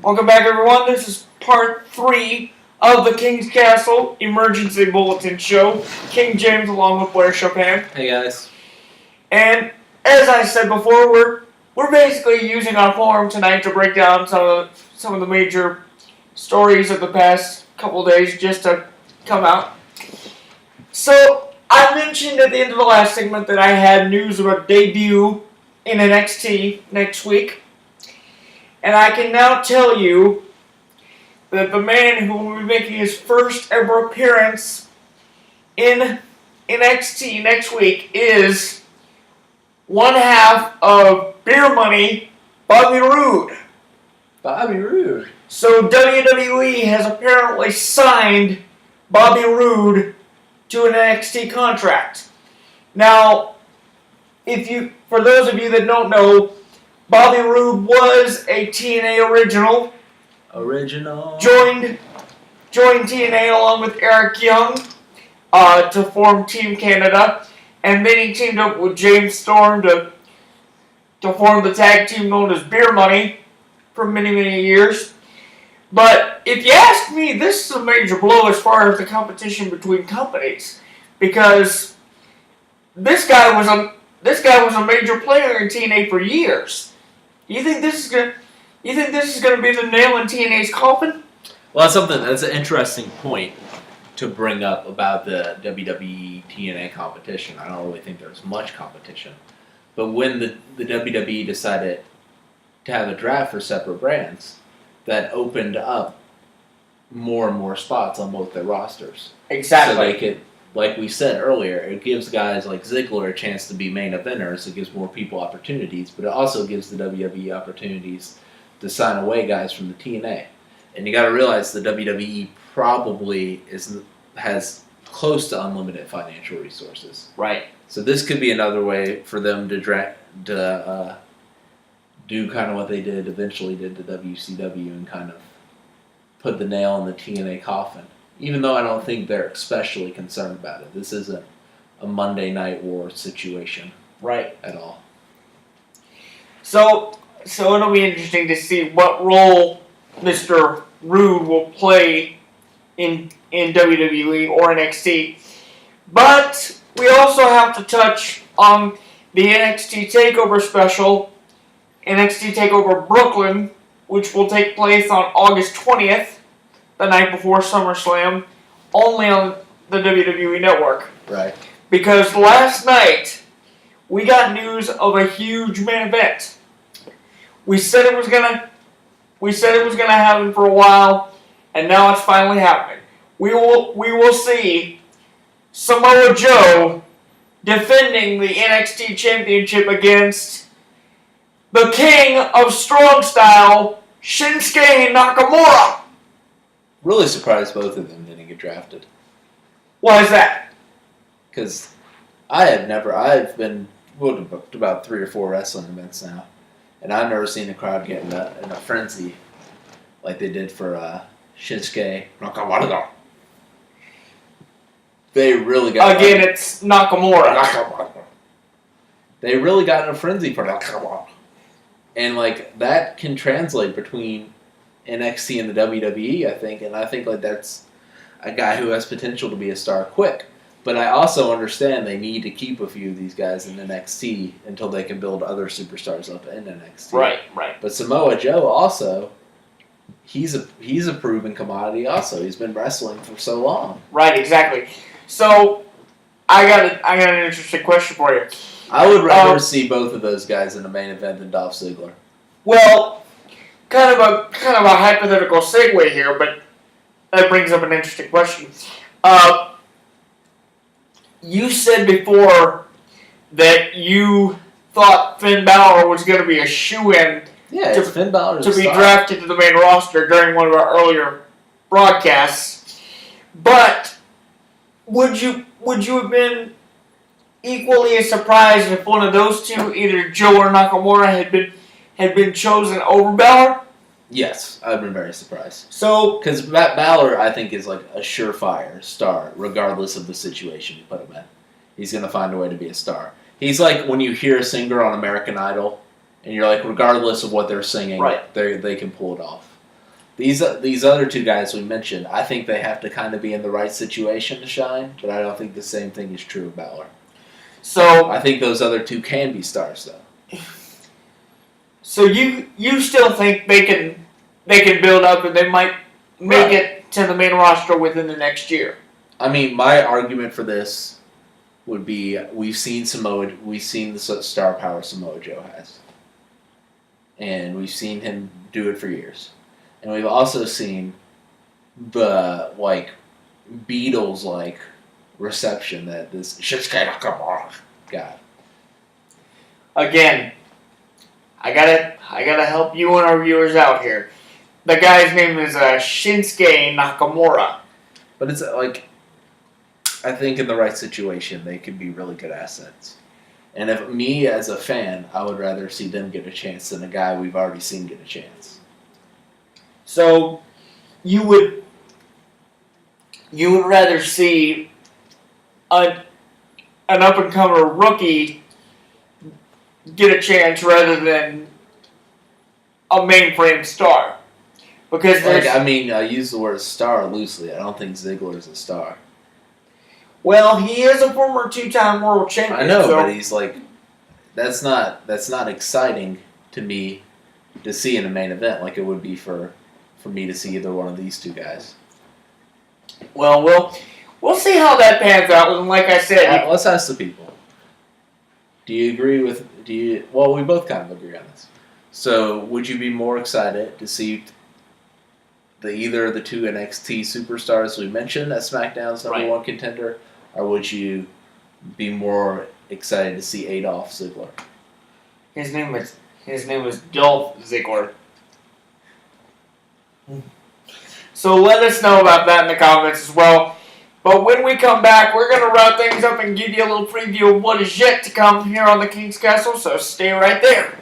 Welcome back, everyone. This is part 3 of the King's Castle Emergency Bulletin Show. King James along with Blair Chopin. Hey guys. And as I said before, we're basically using our forum tonight to break down some of the major stories of the past couple days just to come out. So I mentioned at the end of the last segment that I had news of a debut in NXT next week. And I can now tell you that the man who will be making his first ever appearance in NXT next week is one half of Beer Money, Bobby Roode. Bobby Roode. So WWE has apparently signed Bobby Roode to an NXT contract. Now, for those of you that don't know, Bobby Roode was a TNA original. Joined TNA along with Eric Young to form Team Canada. And then he teamed up with James Storm to form the tag team known as Beer Money for many, many years. But if you ask me, this is a major blow as far as the competition between companies. Because this guy was a major player in TNA for years. You think this is gonna be the nail in TNA's coffin? Well, that's an interesting point to bring up about the WWE TNA competition. I don't really think there's much competition. But when the WWE decided to have a draft for separate brands, that opened up more and more spots on both their rosters. Exactly. So they could, like we said earlier, it gives guys like Ziggler a chance to be main eventers. It gives more people opportunities, but it also gives the WWE opportunities to sign away guys from the TNA. And you got to realize the WWE probably has close to unlimited financial resources. Right. So this could be another way for them to do kind of what they eventually did to WCW and kind of put the nail in the TNA coffin. Even though I don't think they're especially concerned about it. This isn't a Monday Night War situation. Right. At all. So it'll be interesting to see what role Mr. Roode will play in WWE or NXT. But we also have to touch on the NXT TakeOver special, NXT TakeOver Brooklyn, which will take place on August 20th. The night before SummerSlam, only on the WWE Network. Right. Because last night, we got news of a huge main event. We said it was gonna happen for a while, and now it's finally happening. We will see Samoa Joe defending the NXT Championship against the King of Strong Style, Shinsuke Nakamura. Really surprised both of them didn't get drafted. Why is that? Because I've been to about 3 or 4 wrestling events now, and I've never seen a crowd get in a frenzy like they did for Shinsuke Nakamura. They really got... Again, it's Nakamura. They really got in a frenzy for Nakamura. And like that can translate between NXT and the WWE, I think, and I think like that's a guy who has potential to be a star quick. But I also understand they need to keep a few of these guys in NXT until they can build other superstars up in NXT. Right. But Samoa Joe also, he's a proven commodity. Also, he's been wrestling for so long. Right, exactly. So I got an interesting question for you. I would rather see both of those guys in a main event than Dolph Ziggler. Well, kind of a hypothetical segue here, but that brings up an interesting question. You said before that you thought Finn Balor was going to be a shoo-in Finn Balor to be drafted to the main roster during one of our earlier broadcasts. But would you have been equally as surprised if one of those two, either Joe or Nakamura, had been chosen over Balor? Yes, I've been very surprised. So, because Balor, I think, is like a surefire star, regardless of the situation you put him in. He's going to find a way to be a star. He's like when you hear a singer on American Idol, and you're like, regardless of what they're singing, right, they can pull it off. These other two guys we mentioned, I think they have to kind of be in the right situation to shine, but I don't think the same thing is true of Balor. So I think those other two can be stars, though. So you still think they can build up and they might make it to the main roster within the next year? I mean, my argument for this would be we've seen the star power Samoa Joe has, and we've seen him do it for years, and we've also seen the Beatles reception that this Shinsuke Nakamura got. Again, I gotta help you and our viewers out here. The guy's name is Shinsuke Nakamura. But it's I think in the right situation, they could be really good assets. And if me as a fan, I would rather see them get a chance than a guy we've already seen get a chance. So, you would rather see an up-and-comer rookie get a chance rather than a mainframe star? Because I use the word star loosely. I don't think Ziggler is a star. Well, he is a former two-time world champion. I know, but he's that's not exciting to me to see in a main event like it would be for me to see either one of these two guys. Well, we'll see how that pans out. And like I said, let's ask the people. Do you agree with? Well, we both kind of agree on this. So, would you be more excited to see either of the two NXT superstars we mentioned as SmackDown's number one contender, or would you be more excited to see Adolf Ziggler? His name is Dolph Ziggler. So let us know about that in the comments as well. But when we come back, we're going to wrap things up and give you a little preview of what is yet to come here on the King's Castle, so stay right there.